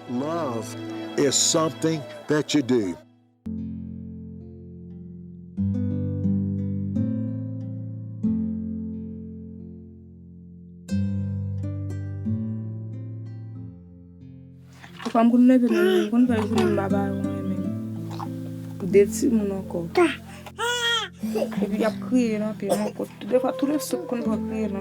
Love is something that you do. I'm going to live in Baba. Destitute mon encore. Et puis il y a crié là, puis mon côté. Des fois tous les soupes qu'on doit crier là.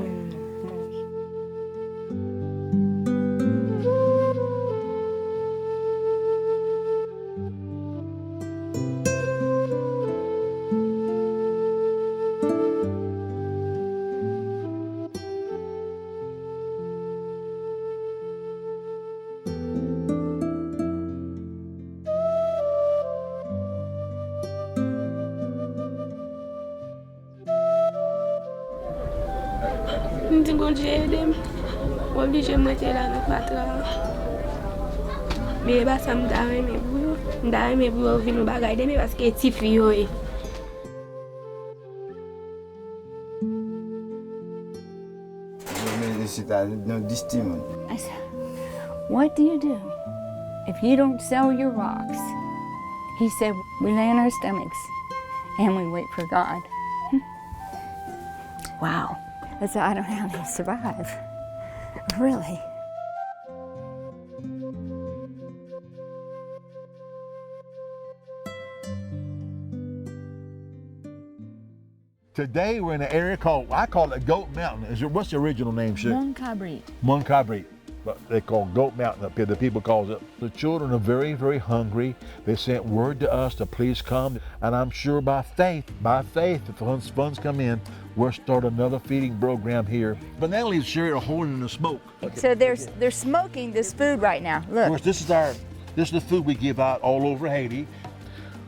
Je suis obligé de mettre là dans le patron. Mais ça me donne mes boulots venir bagailler parce que c'est fille. I said, what do you do if you don't sell your rocks? He said, we lay on our stomachs and we wait for God. Wow. I said, I don't know how to survive. Really. Today we're in an area called, I call it Goat Mountain. What's the original name, Shir? Moncabrit. But they call Goat Mountain up here, the people calls it. The children are very, very hungry. They sent word to us to please come. And I'm sure by faith, if funds come in, we'll start another feeding program here. But Natalie and Sherry are holding the smoke. So they're smoking this food right now. Of Look. course, this is the food we give out all over Haiti.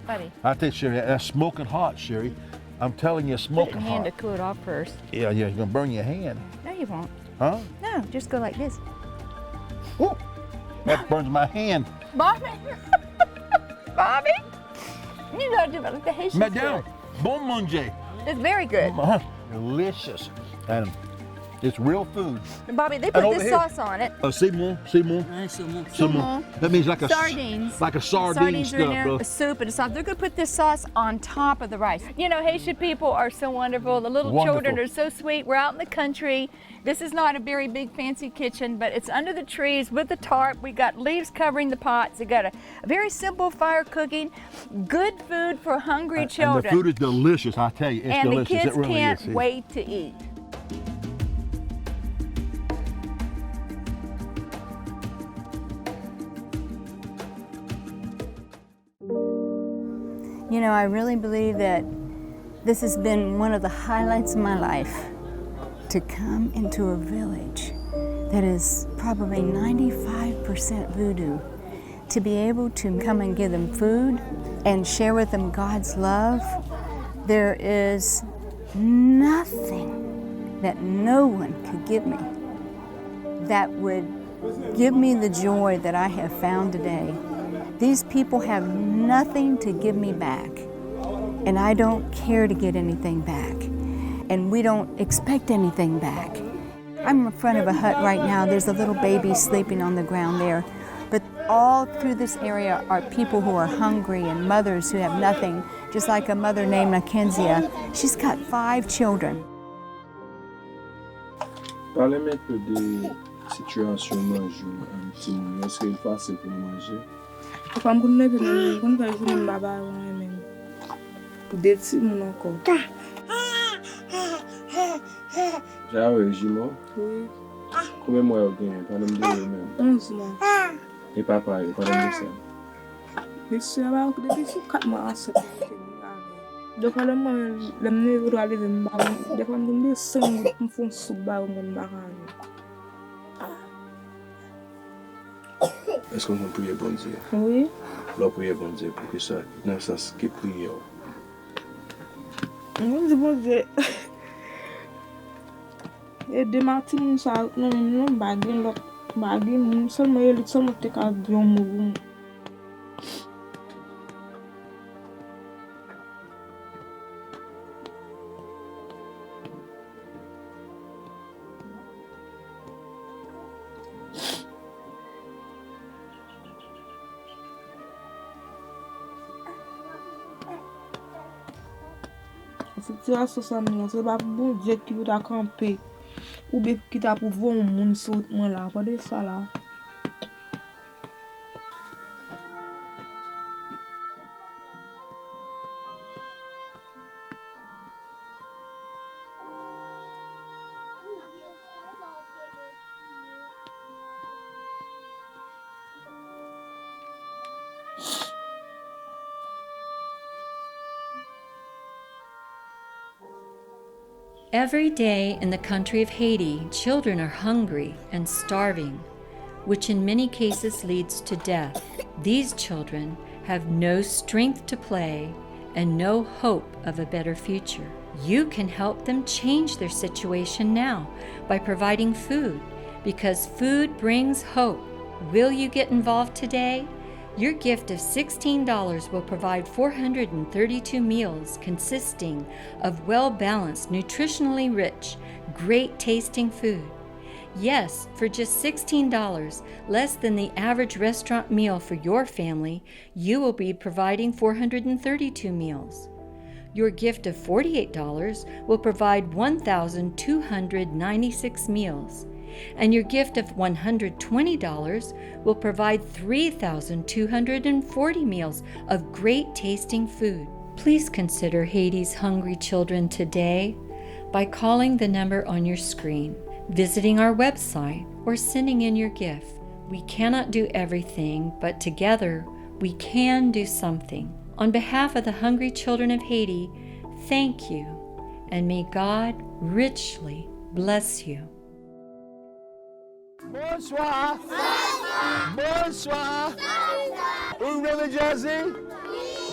Buddy. I tell you, Sherry, that's smoking hot, Sherry. I'm telling you, smoking Put your hand hot. to cool it off first. Yeah, you're gonna burn your hand. No, you won't. Huh? No, just go like this. Woo! That burns my hand. Bobby! Bobby! You gotta do it like the Haitians do Madame, it. bon manger. It's very good. Delicious. And it's real food. Bobby, they And put over this here- sauce on it. Simon. That means like a Sardines. like a sardine Sardines are in stuff, there, bro. a soup and a sauce. They're gonna put this sauce on top of the rice. You know, Haitian people are so wonderful. The little children Wonderful. are so sweet. We're out in the country. This is not a very big fancy kitchen, but it's under the trees with the tarp. We got leaves covering the pots. We got a very simple fire cooking. Good food for hungry children. And the food is delicious, I tell you, it's And delicious. the kids it really can't is. wait to eat. You know, I really believe that this has been one of the highlights of my life, to come into a village that is probably 95% voodoo, to be able to come and give them food and share with them God's love. There is nothing that no one could give me that would give me the joy that I have found today. These people have nothing to give me back, and I don't care to get anything back, and we don't expect anything back. I'm in front of a hut right now. There's a little baby sleeping on the ground there, but all through this area are people who are hungry and mothers who have nothing, just like a mother named Mackenzie. She's got 5 children. Parlez-moi un peu de situation manger. Est-ce qu'il est facile pour manger? I'm going to live in Baba. Destitute mon encore. J'ai un régime. Oui. Combien de mois vous gagnez? Parlez-moi de vous-même. 11 mois. Et papa, parlez-moi de ça. Je suis là depuis 4 mois enceinte. Donc, je suis allé dans le bar. Je suis allé dans le bar. Est-ce qu'on peut prier bon Dieu? Oui. Là, prier bon Dieu pour que ça, dans le sens qui prie. Je dis bon Dieu. Et de matin, ça non bagin seulement il seulement te ka bien mou. situation ça là, c'est pas bon Dieu qui t'a camper ou bien qui t'a pour voir un monde sur moi là, pas de ça là. Every day in the country of Haiti, children are hungry and starving, which in many cases leads to death. These children have no strength to play and no hope of a better future. You can help them change their situation now by providing food, because food brings hope. Will you get involved today? Your gift of $16 will provide 432 meals consisting of well-balanced, nutritionally rich, great-tasting food. Yes, for just $16, less than the average restaurant meal for your family, you will be providing 432 meals. Your gift of $48 will provide 1,296 meals. And your gift of $120 will provide 3,240 meals of great tasting food. Please consider Haiti's hungry children today by calling the number on your screen, visiting our website, or sending in your gift. We cannot do everything, but together we can do something. On behalf of the hungry children of Haiti, thank you, and may God richly bless you. Bonsoir. Bonsoir. Où Remy Jazzy?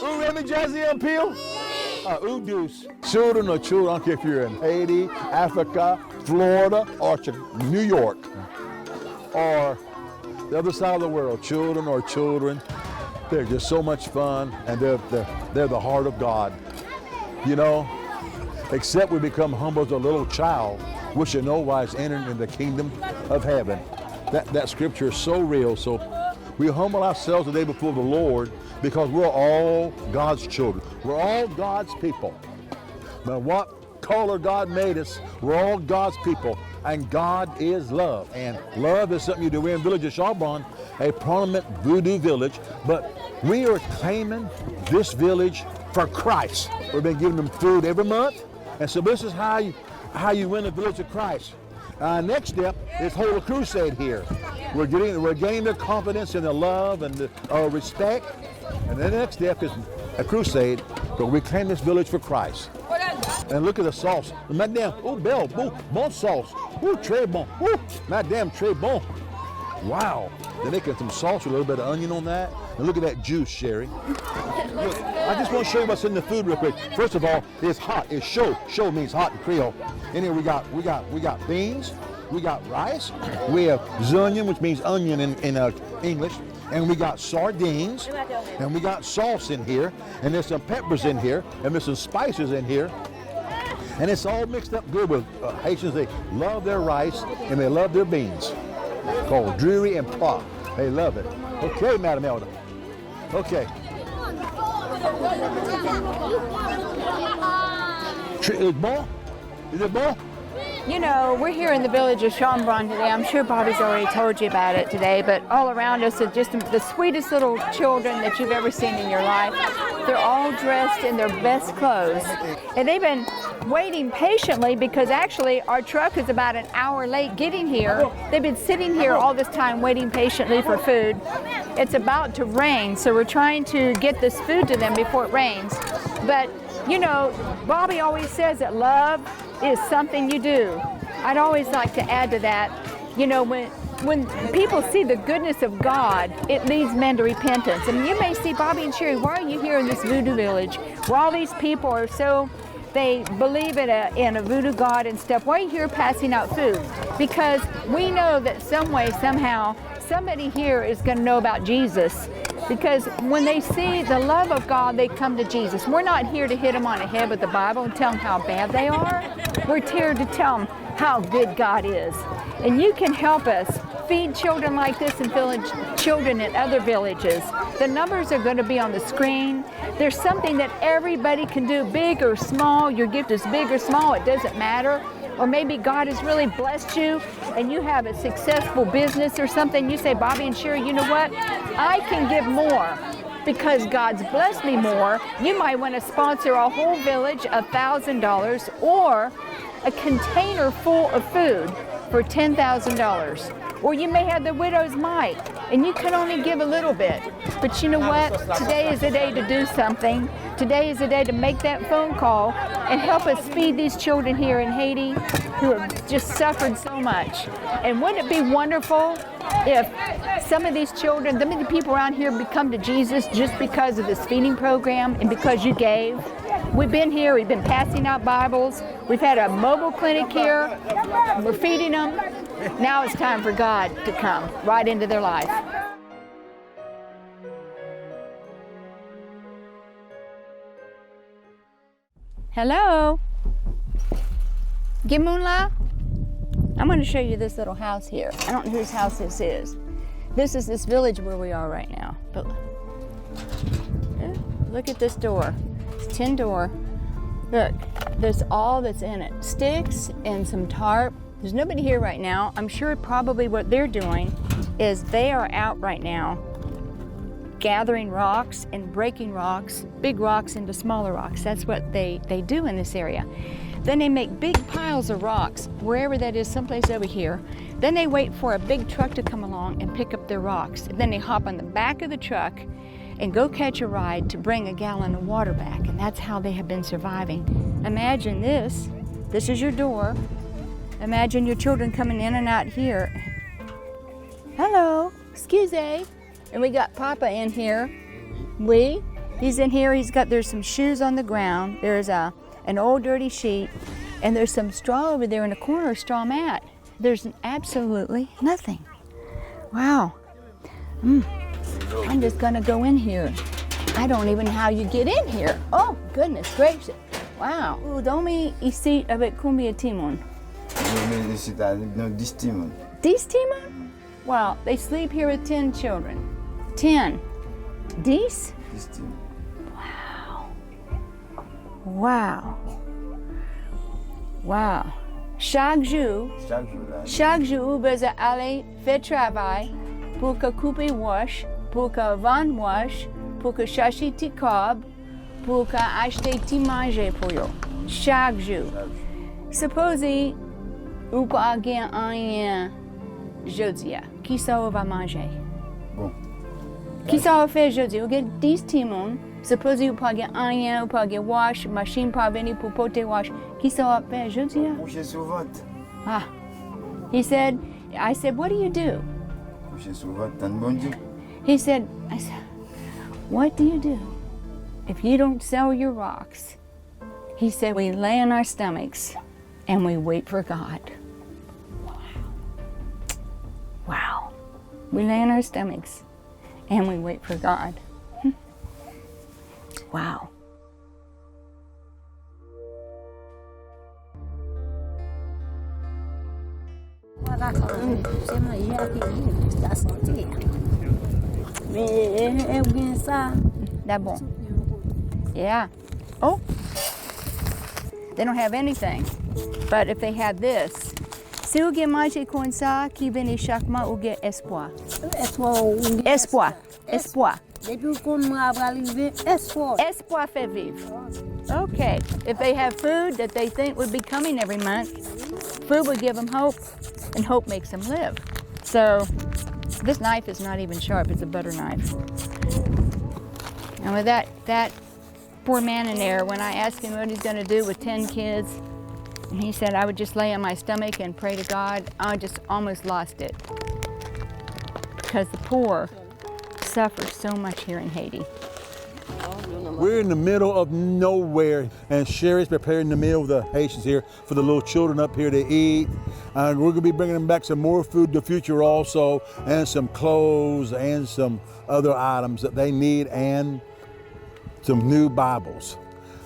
Où Remy Jazzy and Peel? Où Deuce. Children are children. I don't care if you're in Haiti, Africa, Florida, or New York, or the other side of the world. Children are children. They're just so much fun, and they're the heart of God. You know, except we become humble as a little child, which in no wise entered in the kingdom of heaven. That scripture is so real. So we humble ourselves today before the Lord because we're all God's children. We're all God's people. No matter what color God made us, we're all God's people. And God is love. And love is something you do. We're in Village of Charbonne, a prominent Voodoo village, but we are claiming this village for Christ. We've been giving them food every month. And so this is how you win the village of Christ. Next step is hold a crusade here. We're gaining their confidence and their love and the respect. And the next step is a crusade to reclaim this village for Christ. And look at the sauce. Madame, oh, belle, bon sauce. Oh, très bon. Oh, madame, très bon. Wow. They're making some sauce with a little bit of onion on that. And look at that juice, Sherry. Look, I just want to show you what's in the food real quick. First of all, it's hot. It's show. Show means hot in Creole. In here we got beans. We got rice. We have zunion, which means onion in English. And we got sardines. And we got sauce in here. And there's some peppers in here. And there's some spices in here. And it's all mixed up good with Haitians. They love their rice and they love their beans. Called drury and plat. They love it. Okay, Madam Elder. Okay. Is it bon? Is it bon? You know, we're here in the village of Chambron today. I'm sure Bobby's already told you about it today, but all around us are just the sweetest little children that you've ever seen in your life. They're all dressed in their best clothes. And they've been waiting patiently because actually our truck is about an hour late getting here. They've been sitting here all this time waiting patiently for food. It's about to rain, so we're trying to get this food to them before it rains. But, you know, Bobby always says that love is something you do. I'd always like to add to that, you know, when people see the goodness of God, it leads men to repentance. And you may see, Bobby and Sherry, why are you here in this voodoo village where all these people are so, they believe in a voodoo god and stuff? Why are you here passing out food? Because we know that some way, somehow, somebody here is going to know about Jesus. Because when they see the love of God, they come to Jesus. We're not here to hit them on the head with the Bible and tell them how bad they are. We're here to tell them how good God is. And you can help us feed children like this in children in other villages. The numbers are going to be on the screen. There's something that everybody can do, big or small. Your gift is big or small, it doesn't matter. Or maybe God has really blessed you and you have a successful business or something. You say, Bobby and Sherry, you know what? I can give more because God's blessed me more. You might want to sponsor a whole village $1,000 or a container full of food for $10,000. Or you may have the widow's mite and you can only give a little bit. But you know what? Today is the day to do something. Today is the day to make that phone call and help us feed these children here in Haiti who have just suffered so much. And wouldn't it be wonderful if some of these children, the many people around here come to Jesus just because of this feeding program and because you gave? We've been here, we've been passing out Bibles, we've had a mobile clinic here, we're feeding them. Now it's time for God to come right into their life. Hello? Gimunla? I'm going to show you this little house here. I don't know whose house this is. This is this village where we are right now. But look at this door. It's tin door. Look, there's all that's in it. Sticks and some tarp. There's nobody here right now. I'm sure probably what they're doing is they are out right now gathering rocks and breaking rocks, big rocks into smaller rocks. That's what they do in this area. Then they make big piles of rocks, wherever that is, someplace over here. Then they wait for a big truck to come along and pick up their rocks. And then they hop on the back of the truck and go catch a ride to bring a gallon of water back. And that's how they have been surviving. Imagine this. This is your door. Imagine your children coming in and out here. Hello, excuse me. And we got Papa in here. He's in here. There's some shoes on the ground. There's an old dirty sheet, and there's some straw over there in the corner, a straw mat. There's absolutely nothing. Wow. I'm just gonna go in here. I don't even know how you get in here. Oh, goodness gracious. Wow. Dormi ici avec combien de timon? 10 timon. 10 timon? Wow, they sleep here with 10 children. 10. 10? 10 timon. Wow. Wow. Wow. Chaque jour, vous allez faire travail pour que couper wash, pour que vendre wash, pour que chercher tes cob, pour que acheter tes manger pour eux. Chaque jour. Supposez, vous pas gagner un jeudi. Qui ça va manger? Bon. Qui ça va faire jeudi? Vous avez 10 timons. Supposez vous pas gagner rien, vous pas gagner wash, machine pas venir pour porter wash. Qui ça va faire jeudi? Coucher sur votre. Ah. I said, what do you do? Coucher sur votre, tan bon Dieu. I said, what do you do if you don't sell your rocks? He said, we lay on our stomachs and we wait for God. Wow. Wow. We lay on our stomachs and we wait for God. Wow. D'abord. Yeah. Oh. They don't have anything. But if they had this, si vous avez mangé comme ça, qui venez chaque mois, vous avez espoir. Espoir. Espoir. Espoir fait vivre. Okay. If they have food that they think would be coming every month, food would give them hope, and hope makes them live. So this knife is not even sharp, it's a butter knife. And with that poor man in there, when I asked him what he's gonna do with 10 kids, and he said I would just lay on my stomach and pray to God, I just almost lost it. Because the poor suffer so much here in Haiti. We're in the middle of nowhere, and Sherry's preparing the meal with the Haitians here for the little children up here to eat. And we're going to be bringing them back some more food in the future also, and some clothes and some other items that they need, and some new Bibles,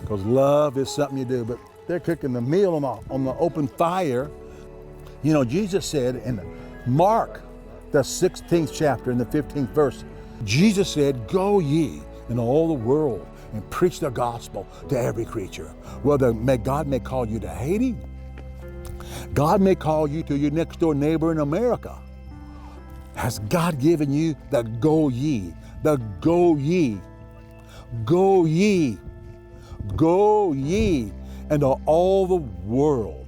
because love is something you do. But they're cooking the meal on the open fire. You know, Jesus said in Mark the 16th chapter and the 15th verse. Jesus said, "Go ye in all the world and preach the gospel to every creature." Whether God may call you to Haiti, God may call you to your next door neighbor in America. Has God given you the go ye, the go ye, go ye, go ye into all the world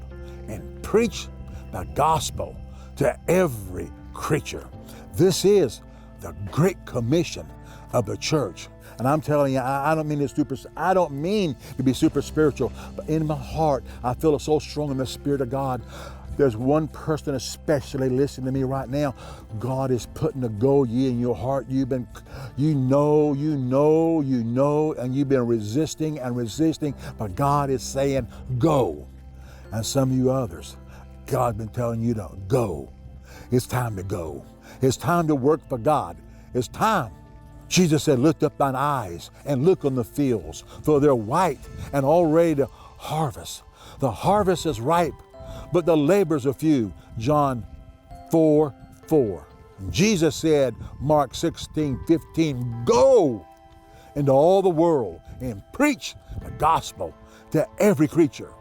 and preach the gospel to every creature? This is the Great Commission of the church. And I'm telling you, I don't mean to be super spiritual, but in my heart, I feel it so strong in the Spirit of God. There's one person especially listening to me right now. God is putting the go ye in your heart. You know, and you've been resisting, but God is saying, go. And some of you others, God's been telling you to go. It's time to go. It's time to work for God. It's time. Jesus said, "Lift up thine eyes and look on the fields, for they're white and all ready to harvest. The harvest is ripe, but the laborers are few." John 4:4. Jesus said, Mark 16:15, "Go into all the world and preach the gospel to every creature."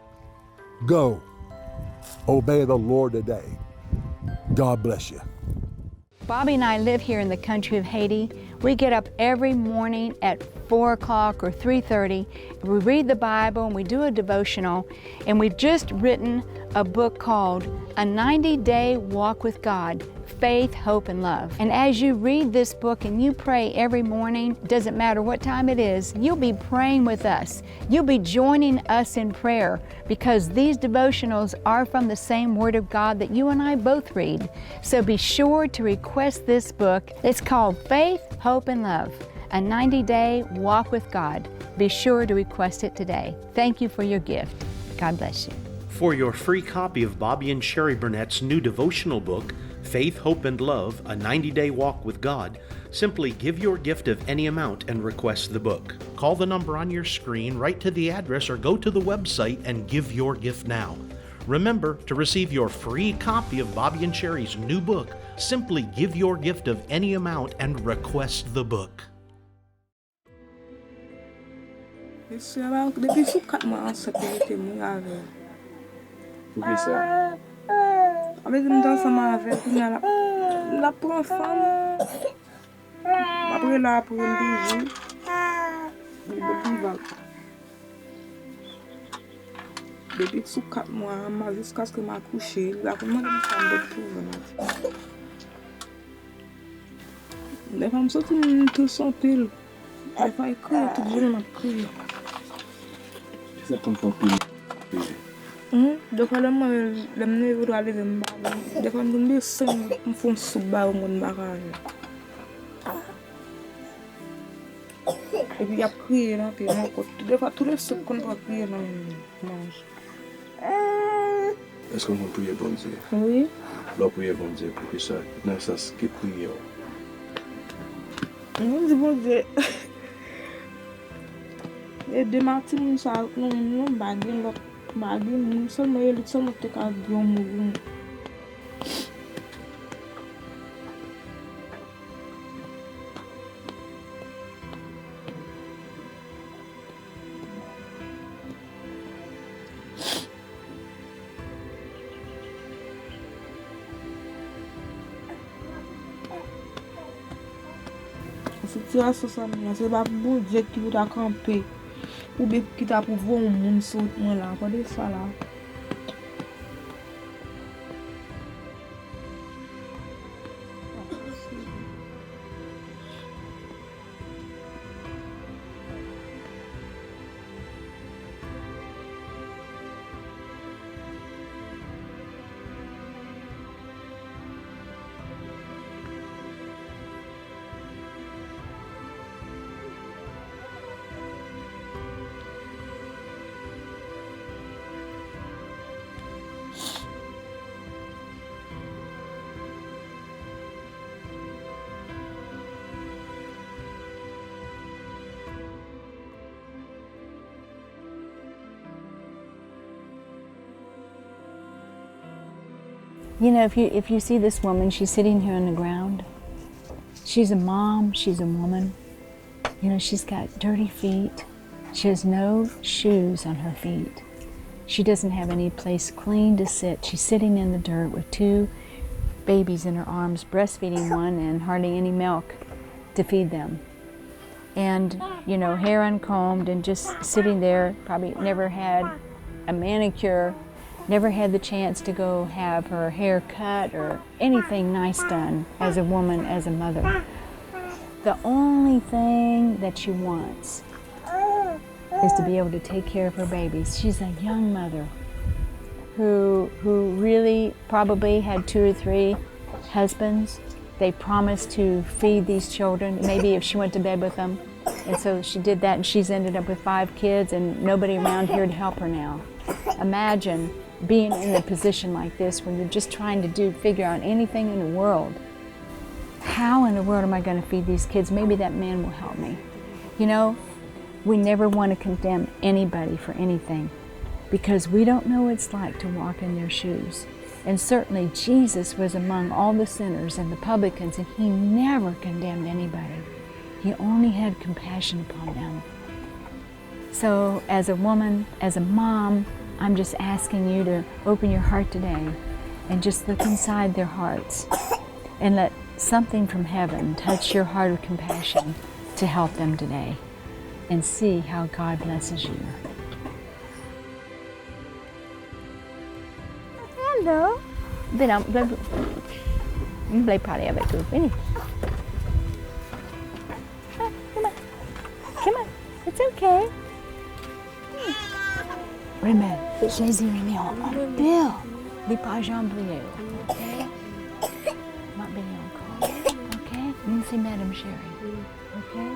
Go. Obey the Lord today. God bless you. Bobby and I live here in the country of Haiti. We get up every morning at 4 o'clock or 3:30. We read the Bible and we do a devotional. And we've just written a book called A 90-Day Walk with God, Faith, Hope, and Love. And as you read this book and you pray every morning, doesn't matter what time it is, you'll be praying with us. You'll be joining us in prayer because these devotionals are from the same Word of God that you and I both read. So be sure to request this book. It's called Faith, Hope, and Love, A 90-Day Walk with God. Be sure to request it today. Thank you for your gift. God bless you. For your free copy of Bobby and Sherry Burnett's new devotional book, Faith, Hope, and Love, A 90-Day Walk with God, simply give your gift of any amount and request the book. Call the number on your screen, write to the address, or go to the website and give your gift now. Remember, to receive your free copy of Bobby and Sherry's new book, simply give your gift of any amount and request the book. Depuis sous 4 mois enceinte, j'étais mou avec. Pour qui ça? Avec une danse avec la prend femme. Après là, pour une 12 jours, depuis sous 4 mois, jusqu'à ce que m'a couché, là, comment une femme de trouver. Les femmes sont toutes sont piles. Des fois, elles crient, tout le monde crie. Ça comprend plus. Des fois, les neveux doivent aller me barrer. Des fois, je me dis, je me fais sous barre mon barrage. Et puis, il y a prié dans le côté. Des fois, tous les soupes qu'on doit prier dans le mange. Est-ce qu'on peut prier bon Dieu? Oui. Là, prier bon Dieu pour que ça, dans ça, ce qui est prié. Non, je bon Dieu. Et de matin, ça, non, baguette, l'autre. Baguette, seulement, il y a seulement des cas de bon. Situation ça, c'est pas bon Dieu qui vous a campé. Ou bien qui t'a pour voir un monde sur moi là, pas de ça là. You know, if you see this woman, she's sitting here on the ground. She's a mom, she's a woman. You know, she's got dirty feet. She has no shoes on her feet. She doesn't have any place clean to sit. She's sitting in the dirt with 2 babies in her arms, breastfeeding one and hardly any milk to feed them. And, you know, hair uncombed and just sitting there, probably never had a manicure, never had the chance to go have her hair cut or anything nice done as a woman, as a mother. The only thing that she wants is to be able to take care of her babies. She's a young mother who really probably had 2 or 3 husbands. They promised to feed these children, maybe if she went to bed with them. And so she did that, and she's ended up with 5 kids and nobody around here to help her now. Imagine being in a position like this where you're just trying to figure out anything in the world. How in the world am I going to feed these kids? Maybe that man will help me. You know, we never want to condemn anybody for anything because we don't know what it's like to walk in their shoes. And certainly Jesus was among all the sinners and the publicans, and he never condemned anybody. He only had compassion upon them. So as a woman, as a mom, I'm just asking you to open your heart today and just look inside their hearts and let something from heaven touch your heart of compassion to help them today, and see how God blesses you. Hello. Viens, play party avec eux. Venez. Come on. It's okay. Remember, Jésus est mis en Bill. Les pas jambes brillées. Okay? Not brillé encore. Okay? Nous c'est Madame Sherry. Okay?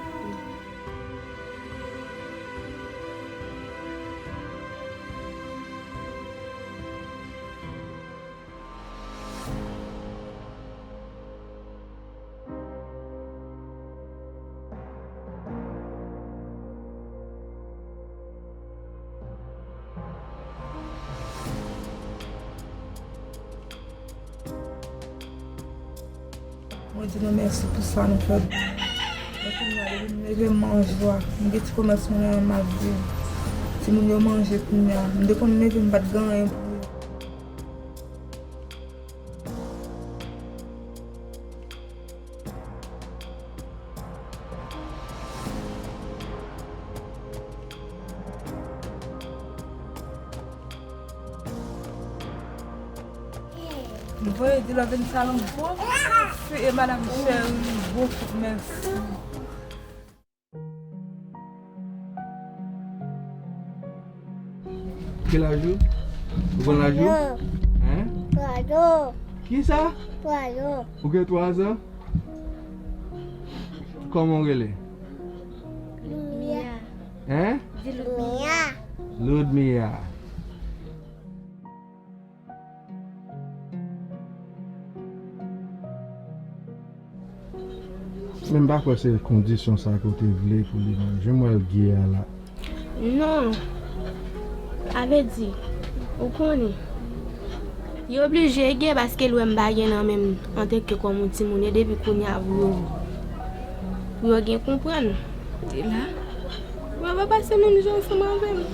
Moi, je dis merci pour ça, nous fait. Je vais manger, je vais commencer ma vie. Si je vais manger, je vais commencer à battre gagner. Vous voyez, de la veine salon beau, et Madame Chérie, beaucoup merci. Quel âge? Vous avez l'âge? Hein? 3 ans. Qui ça? 3 ans. Vous avez 3 ans? Comment vous allez? Lumia. Hein? Lumia. Ludmilla. Même pas quoi c'est les conditions ça que tu voulais pour lui. J'aimerais le guider là. Non. Avait dit. Ou connaît. Il est obligé de parce que lui m'baguer en même en tant que comme petit monde depuis qu'on y a vous. Vous bien comprendre. Et là, on va passer même jour ensemble avec.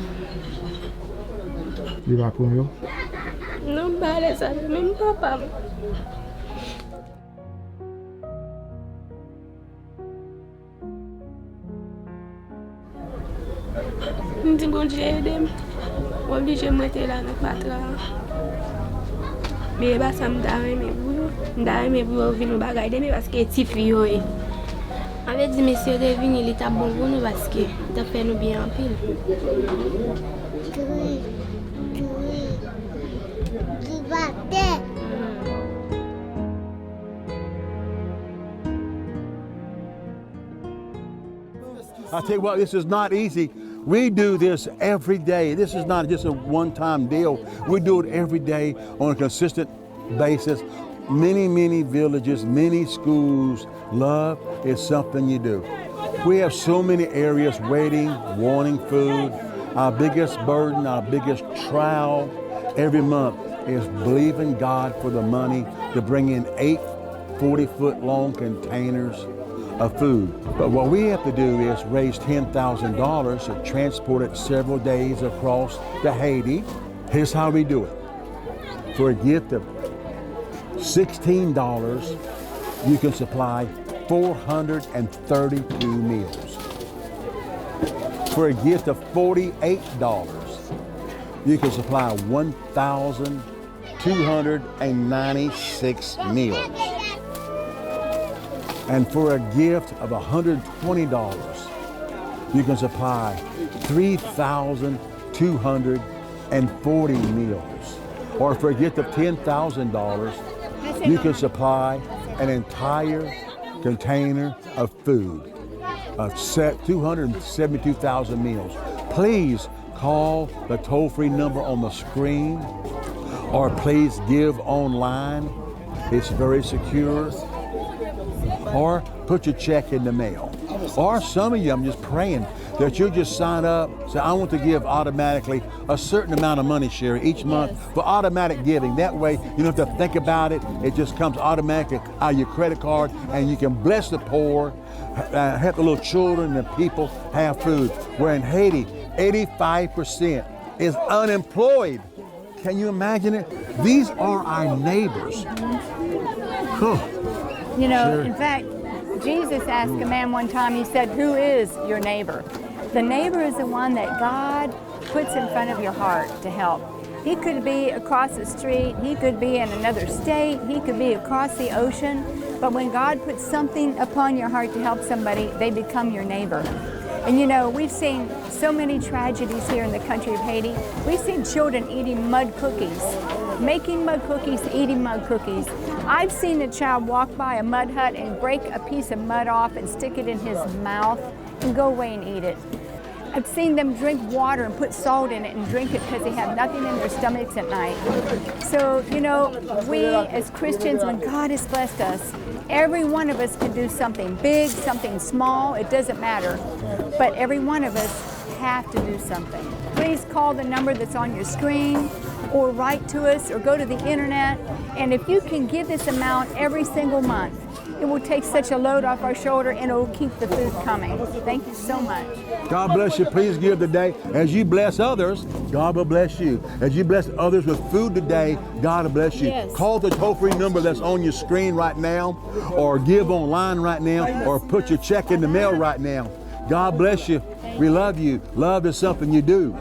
Il va pour yo. Non, pas ça même papa. Je dis bon Dieu aide-moi. Obligé de mettre là dans pas mais bah ça me donne mais vous venir bagaille mais parce que petit fille yo avait dit monsieur de venir il t'a bon pour nous parce que ça fait nous bien en pile. I tell you what, this is not easy. We do this every day. This is not just a one-time deal. We do it every day on a consistent basis. Many, many villages, many schools. Love is something you do. We have so many areas waiting, wanting food. Our biggest burden, our biggest trial every month is believing God for the money to bring in 8 40-foot long containers of food. But what we have to do is raise $10,000 to transport it several days across to Haiti. Here's how we do it. For a gift of $16, you can supply 432 meals. For a gift of $48, you can supply 1,296 meals. And for a gift of $120, you can supply 3,240 meals. Or for a gift of $10,000, you can supply an entire container of food, of 272,000 meals. Please call the toll-free number on the screen, or please give online. It's very secure. Or put your check in the mail. Or some of you, I'm just praying that you just sign up, say, I want to give automatically a certain amount of money, Sherry, each month for automatic giving. That way, you don't have to think about it. It just comes automatically out of your credit card, and you can bless the poor, help the little children and people have food. Where in Haiti, 85% is unemployed. Can you imagine it? These are our neighbors. You know, Sure. in fact, Jesus asked a man one time, he said, who is your neighbor? The neighbor is the one that God puts in front of your heart to help. He could be across the street, he could be in another state, he could be across the ocean, but when God puts something upon your heart to help somebody, they become your neighbor. And you know, we've seen so many tragedies here in the country of Haiti. We've seen children eating mud cookies, making mud cookies, eating mud cookies. I've seen a child walk by a mud hut and break a piece of mud off and stick it in his mouth and go away and eat it. I've seen them drink water and put salt in it and drink it because they have nothing in their stomachs at night. So, you know, we as Christians, when God has blessed us, every one of us can do something big, something small, it doesn't matter. But every one of us have to do something. Please call the number that's on your screen, or write to us, or go to the internet. And if you can give this amount every single month, it will take such a load off our shoulder, and it will keep the food coming. Thank you so much. God bless you. Please give today. As you bless others, God will bless you. As you bless others with food today, God will bless you. Yes. Call the toll-free number that's on your screen right now, or give online right now, or put your check in the mail right now. God bless you. We love you. Love is something you do.